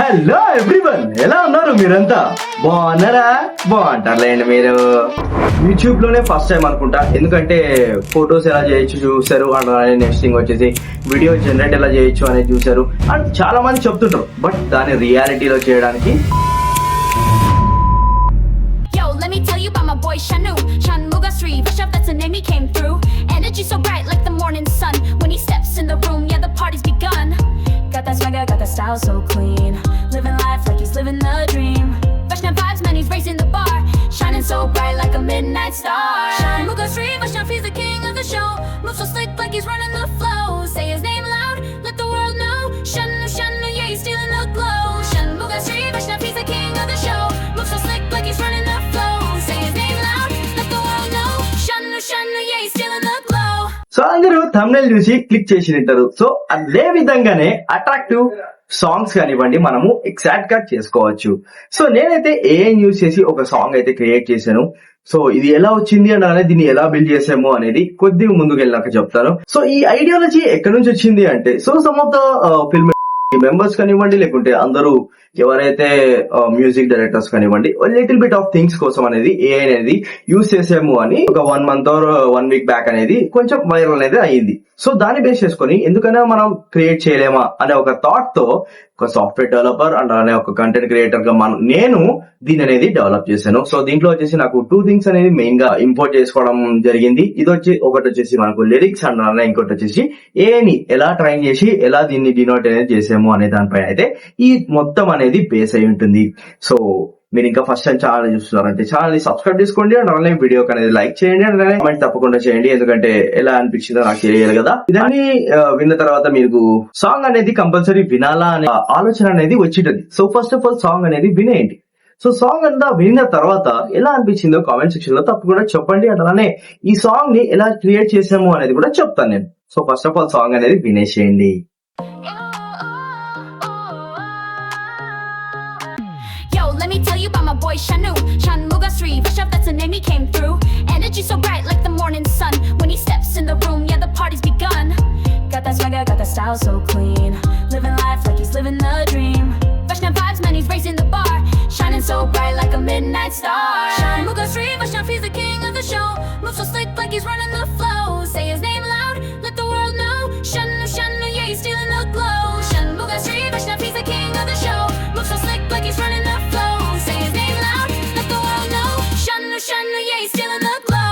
Hello everyone, ఎలా ఉన్నారు మీరంతా? బాగున్నారా? బాగుంటారులేండి. మీరు యూట్యూబ్ లోనే ఫస్ట్ టైం అనుకుంటా, ఎందుకంటే ఫొటోస్ ఎలా చేయొచ్చు చూసారు, అండ్ నెక్స్ట్ థింగ్ వచ్చేసి వీడియో జనరేట్ ఎలా చేయొచ్చు అనేది చూసారు. అండ్ చాలా మంది చెప్తుంటారు, బట్ దాన్ని రియాలిటీలో చేయడానికి boy Shanu, Shanmuga Sri, Rishabh, that's the name he came through. Energy so bright like the morning sun. When he steps in the room, yeah, the party's begun. Got that swagger, got that style so clean. Living life like he's living the dream. Vaishnav vibes, man, he's raising the bar. Shining so bright like a midnight star. Shanmuga Sri, Vaishnav, he's the king of the show. Moves so slick like he's running the flow. Say his name loud, let the world know. Shanu, Shanu, yeah, he's stealing the glow. Shanmuga Sri, Vaishnav, he's the king of the show. Moves so slick like he's running the flow. Say his name loud, let the world know. Shanu, Shanu, yeah, he's stealing the glow. So అందరూ thumbnail చూసి click చేసి ఉంటారు. So అదే విధంగానే attractive songs కానివ్వండి మనము exact గా చేసుకోవచ్చు. సో నేనైతే ఏఐ యూజ్ చేసి ఒక సాంగ్ అయితే క్రియేట్ చేశాను. సో ఇది ఎలా వచ్చింది అంటే దీన్ని ఎలా బిల్డ్ చేసాము అనేది కొద్దిగా ముందుకు వెళ్ళాక చెప్తాను. సో ఈ ఐడియాలజీ ఎక్కడి నుంచి వచ్చింది అంటే, so some of the film members కానివ్వండి, లేకుంటే అందరూ ఎవరైతే మ్యూజిక్ డైరెక్టర్స్ కానివ్వండి, లిటిల్ బిట్ ఆఫ్ థింగ్స్ కోసం అనేది ఏఐ అనేది యూజ్ చేసాము అని ఒక 1 month or 1 week బ్యాక్ అనేది కొంచెం వైరల్ అనేది అయ్యింది. సో దాన్ని బేస్ చేసుకుని ఎందుకైనా మనం క్రియేట్ చేయలేమా అనే ఒక థాట్ తో ఒక సాఫ్ట్వేర్ డెవలపర్ అండ్ అనే ఒక కంటెంట్ క్రియేటర్ గా నేను దీని అనేది డెవలప్ చేశాను. సో దీంట్లో వచ్చేసి నాకు 2 things అనేది మెయిన్ గా ఇంపోర్ట్ చేసుకోవడం జరిగింది. ఒకటి వచ్చేసి మనకు లిరిక్స్ అండ్ అలానే ఇంకోటి వచ్చేసి ఏఐని ఎలా ట్రైన్ చేసి ఎలా దీన్ని డినోట్ అనేది చేసాము అనే దానిపైన అయితే ఈ మొత్తం అనేది బేస్ అయి ఉంటుంది. సో మీరు ఇంకా ఫస్ట్ టైం ఛానల్ చూస్తున్నారంటే ఛానల్ ని సబ్స్క్రైబ్ చేసుకోండి అండ్ అలానే వీడియో అనేది లైక్ చేయండి అండ్ అలానే కామెంట్ తప్పకుండా చేయండి, ఎందుకంటే ఎలా అనిపించిందో నాకు తెలియాలి కదా. ఇదాన్ని విన్న తర్వాత మీకు సాంగ్ అనేది కంపల్సరీ వినాలా అనే ఆలోచన అనేది వచ్చింటది. So first of all song అనేది వినేయండి. సో సాంగ్ అంతా విన్న తర్వాత ఎలా అనిపించిందో కామెంట్ సెక్షన్ లో తప్పకుండా చెప్పండి. అలానే ఈ సాంగ్ ని ఎలా క్రియేట్ చేసాము అనేది కూడా చెప్తాను నేను. So first of all song అనేది వినేసేయండి. Let me tell you about my boy Shanu, Shanmuga Sri, Rishabh, that's the name he came through. Energy so bright like the morning sun. When he steps in the room, yeah, the party's begun. Got that swagger, got that style so clean. Living life like he's living the dream. Vaishnav vibes, man, he's raising the bar. Shining so bright like a midnight star. Shanmuga Sri, Vaishnav, he's the king of the show. Moves so slick like he's running the flow. Say his name loud, let the world know. Shanu, Shanu, yeah, he's stealing the glow. Shanmuga Sri, Vaishnav, he's the king of the show. Moves so slick like he's running the flow. Say his name loud, let the world know. Shanu, Shanu, yeah, he's stealing the glow.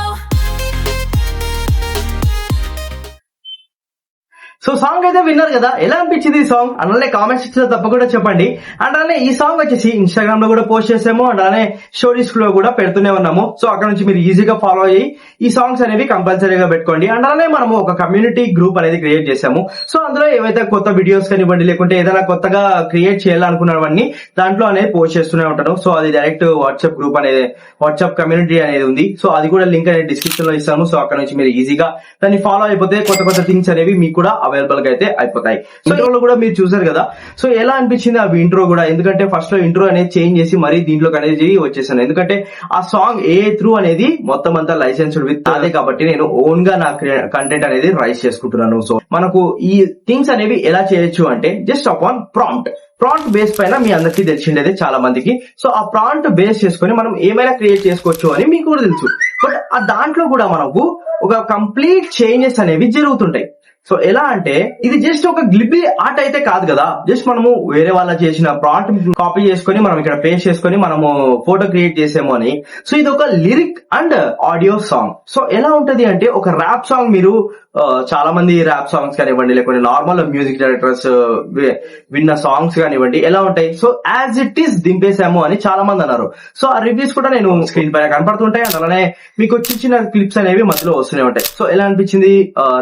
So song అయితే విన్నారు కదా, ఎలా అనిపించింది ఈ song అలానే comment section లో తప్పకుండా చెప్పండి. అండ్ అలానే ఈ సాంగ్ వచ్చేసి ఇన్స్టాగ్రామ్ లో కూడా పోస్ట్ చేసాము అండ్ అలానే స్టోరీస్ లో కూడా పెడుతూనే ఉన్నాము. సో అక్కడ నుంచి మీరు ఈజీగా ఫాలో అయ్యి ఈ సాంగ్స్ అనేవి కంపల్సరీగా పెట్టుకోండి. అండ్ అలానే మనము ఒక కమ్యూనిటీ గ్రూప్ అనేది క్రియేట్ చేసాము. సో అందులో ఏవైతే కొత్త వీడియోస్ కానివ్వండి, లేకుంటే ఏదైనా కొత్తగా క్రియేట్ చేయాలనుకున్నవన్నీ దాంట్లో అనేది పోస్ట్ చేస్తూనే ఉంటాను. సో అది డైరెక్ట్ వాట్సాప్ గ్రూప్ అనేది, వాట్సాప్ కమ్యూనిటీ అనేది ఉంది. సో అది కూడా లింక్ అనేది డిస్క్రిప్షన్ లో ఇస్తాను. సో అక్కడ నుంచి మీరు ఈజీగా దాన్ని ఫాలో అయిపోతే కొత్త కొత్త థింగ్స్ అనేవి మీకు కూడా అవైలబుల్ గా అయితే అయిపోతాయి. ఇంట్రోలో కూడా మీరు చూసారు కదా. సో ఎలా అనిపించింది ఆ ఇంట్రో కూడా, ఎందుకంటే ఫస్ట్ లో ఇంట్రో అనేది చేంజ్ చేసి మరీ దీంట్లోకి అనేది వచ్చేసాను. ఎందుకంటే ఆ సాంగ్ ఏ త్రూ అనేది మొత్తం అంతా లైసెన్స్డ్ విత్ అదే కాబట్టి నేను ఓన్ గా నా కంటెంట్ అనేది రైస్ చేసుకుంటున్నాను. సో మనకు ఈ థింగ్స్ అనేవి ఎలా చేయొచ్చు అంటే జస్ట్ అపాన్ ప్రాంప్ట్ బేస్ పైన మీ అందరికీ తెలిసిండేది చాలా మందికి. సో ఆ ప్రాంప్ట్ బేస్ చేసుకుని మనం ఏమైనా క్రియేట్ చేసుకోవచ్చు అని మీకు కూడా తెలుసు. బట్ ఆ దాంట్లో కూడా మనకు ఒక కంప్లీట్ చేంజెస్ అనేవి జరుగుతుంటాయి. సో ఎలా అంటే ఇది జస్ట్ ఒక గ్లిబీ ఆర్ట్ అయితే కాదు కదా, జస్ట్ మనము వేరే వాళ్ళ చేసిన ప్రాంప్ట్ కాపీ చేసుకుని మనం ఇక్కడ పేస్ట్ చేసుకుని మనము ఫోటో క్రియేట్ చేసాము అని. సో ఇది ఒక lyric and audio song. So ఎలా ఉంటది అంటే ఒక ర్యాప్ సాంగ్, మీరు చాలా మంది ర్యాప్ సాంగ్స్ కానివ్వండి, లేకుంటే నార్మల్ మ్యూజిక్ డైరెక్టర్స్ విన్న సాంగ్స్ కానివ్వండి ఎలా ఉంటాయి. సో యాజ్ ఇట్ ఈస్ దింపేసాము అని చాలా మంది అన్నారు. సో ఆ రివ్యూస్ కూడా నేను స్క్రీన్ పైన కనపడుతుంటాయి. అలానే మీకు చిన్న క్లిప్స్ అనేవి మధ్యలో వస్తూనే ఉంటాయి. సో ఎలా అనిపించింది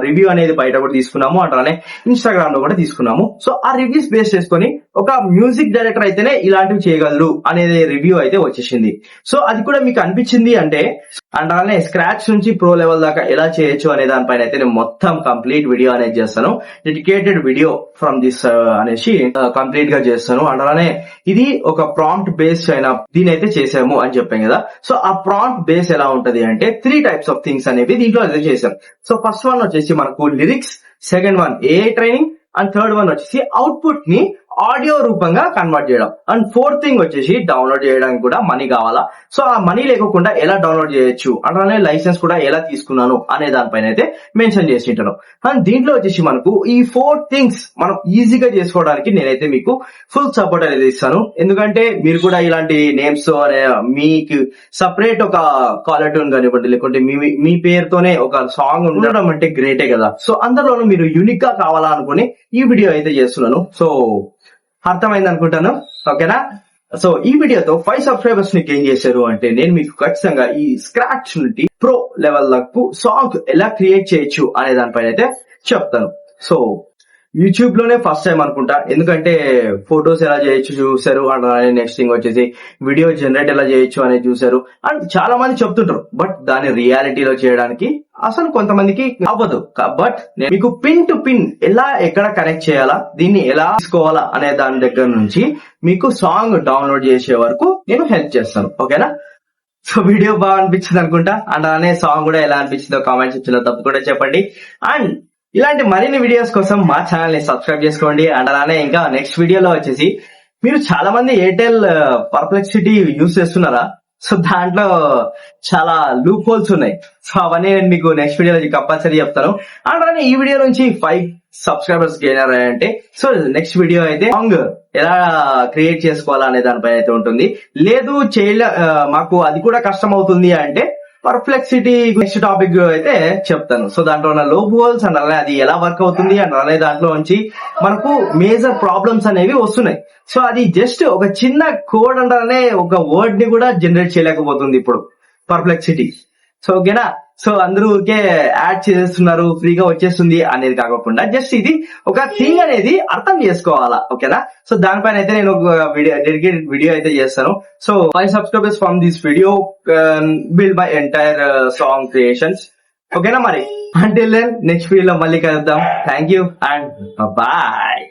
రివ్యూ అనేది బయట కూడా తీసుకున్నాము, అలానే ఇన్స్టాగ్రామ్ లో కూడా తీసుకున్నాము. సో ఆ రివ్యూస్ బేస్ చేసుకుని ఒక మ్యూజిక్ డైరెక్టర్ అయితేనే ఇలాంటివి చేయగలరు అనేది రివ్యూ అయితే వచ్చేసింది. సో అది కూడా మీకు అనిపించింది అంటే, అండ్ అలానే స్క్రాచ్ నుంచి ప్రో లెవెల్ దాకా ఎలా చేయొచ్చు అనే దానిపైన అయితే నేను మొత్తం కంప్లీట్ వీడియో అనేది చేస్తాను. డెడికేటెడ్ వీడియో ఫ్రమ్ దిస్ అనేసి కంప్లీట్ గా చేస్తాను. అండ్ అలానే ఇది ఒక ప్రాంప్ట్ బేస్ అయిన దీని అయితే చేసాము అని చెప్పాం కదా. సో ఆ ప్రాంప్ట్ బేస్ ఎలా ఉంటది అంటే 3 types ఆఫ్ థింగ్స్ అనేవి దీంట్లో అయితే చేసాం. సో ఫస్ట్ వన్ వచ్చేసి మనకు lyrics, second one AI training, and third one వచ్చేసి అవుట్పుట్ ని ఆడియో రూపంగా కన్వర్ట్ చేయడం. అండ్ ఫోర్త్ థింగ్ వచ్చేసి డౌన్లోడ్ చేయడానికి కూడా మనీ కావాలా. సో ఆ మనీ లేకుండా ఎలా డౌన్లోడ్ చేయొచ్చు, అట్లానే లైసెన్స్ కూడా ఎలా తీసుకున్నాను అనే దానిపైన అయితే మెన్షన్ చేసి ఉంటాను. అండ్ దీంట్లో వచ్చేసి మనకు ఈ 4 థింగ్స్ మనం ఈజీగా చేసుకోవడానికి నేనైతే మీకు ఫుల్ సపోర్ట్ అనేది ఇస్తాను. ఎందుకంటే మీరు కూడా ఇలాంటి నేమ్స్ అనే మీకు సపరేట్ ఒక కాలర్ ట్యూన్ కానివ్వండి, లేకుంటే మీ పేరుతోనే ఒక సాంగ్ ఉండడం అంటే గ్రేటే కదా. సో అందులోనూ మీరు యూనిక్ గా కావాలా అనుకుని ఈ వీడియో అయితే చేస్తున్నాను. సో అర్థమైంది అనుకుంటాను, ఓకేనా. సో ఈ వీడియోతో 5 సబ్స్క్రైబర్స్ ని గెయిన్ చేశారు అంటే నేను మీకు ఖచ్చితంగా ఈ స్క్రాచ్ నుండి ప్రో లెవెల్ వరకు సాంగ్ ఎలా క్రియేట్ చేయొచ్చు అనే దానిపైన అయితే చెప్తాను. సో యూట్యూబ్ లోనే ఫస్ట్ టైం అనుకుంటా, ఎందుకంటే ఫొటోస్ ఎలా చేయొచ్చు చూసారు, అండ్ నెక్స్ట్ థింగ్ వచ్చేసి వీడియో జనరేట్ ఎలా చేయొచ్చు అనేది చూసారు. అండ్ చాలా మంది చెప్తుంటారు, బట్ దాన్ని రియాలిటీలో చేయడానికి అసలు కొంతమందికి అవ్వదు. బట్ నేను మీకు పిన్ టు పిన్ ఎలా ఎక్కడ కనెక్ట్ చేయాలా, దీన్ని ఎలా తీసుకోవాలా అనే దాని దగ్గర నుంచి మీకు సాంగ్ డౌన్లోడ్ చేసే వరకు నేను హెల్ప్ చేస్తాను, ఓకేనా. సో వీడియో బాగా అనిపించింది అనుకుంటా, అండ్ అలానే సాంగ్ కూడా ఎలా అనిపించిందో కామెంట్ సెక్షన్ లో తప్పకుండా చెప్పండి. అండ్ ఇలాంటి మరిన్ని వీడియోస్ కోసం మా ఛానల్ ని సబ్స్క్రైబ్ చేసుకోండి. అండ్ అలానే ఇంకా నెక్స్ట్ వీడియోలో వచ్చేసి మీరు చాలా మంది ఎయిర్టెల్ పర్ప్లెక్సిటీ యూజ్ చేస్తున్నారా, సో దాంట్లో చాలా లూప్ హోల్స్ ఉన్నాయి. సో అవన్నీ నేను మీకు నెక్స్ట్ వీడియోలో కంపల్సరీ చెప్తాను. అండ్ అలానే ఈ వీడియో నుంచి 5 సబ్స్క్రైబర్స్ గెయిన్ అయ్యారంటే సో నెక్స్ట్ వీడియో అయితే సాంగ్ ఎలా క్రియేట్ చేసుకోవాలా అనే దానిపై అయితే ఉంటుంది. లేదు మాకు అది కూడా కష్టం అవుతుంది అంటే పర్ప్లెక్సిటీ నెక్స్ట్ టాపిక్ అయితే చెప్తాను. సో దాంట్లో ఉన్న లోప్ హోల్స్ అండ్ అలానే అది ఎలా వర్క్ అవుతుంది అండ్ అలానే దాంట్లో నుంచి మనకు మేజర్ ప్రాబ్లమ్స్ అనేవి వస్తున్నాయి. సో అది జస్ట్ ఒక చిన్న కోడ్ అంటానే ఒక వర్డ్ ని కూడా జనరేట్ చేయలేకపోతుంది ఇప్పుడు పర్ప్లెక్సిటీ. సో ఓకేనా. సో అందరూ ఊరికే యాడ్ చేసేస్తున్నారు, ఫ్రీగా వచ్చేస్తుంది అనేది కాకుండా జస్ట్ ఇది ఒక థింగ్ అనేది అర్థం చేసుకోవాలా, ఓకేనా. సో దానిపైన అయితే నేను ఒక డెడికేటెడ్ వీడియో అయితే చేస్తాను. So 5 subscribers from this video build my entire song creations, ఓకేనా. మరి అంటిల్ దెన్ నెక్స్ట్ వీడియోలో మళ్ళీ కలుద్దాం. Thank you and bye.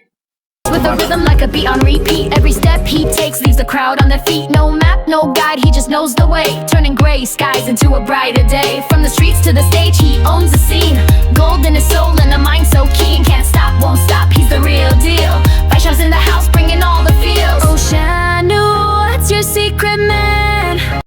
With a rhythm like a beat on repeat. Every step he takes leaves the crowd on their feet. No map, no guide, he just knows the way. Turning gray skies into a brighter day. From the streets to the stage, he owns the scene. Gold in his soul and a mind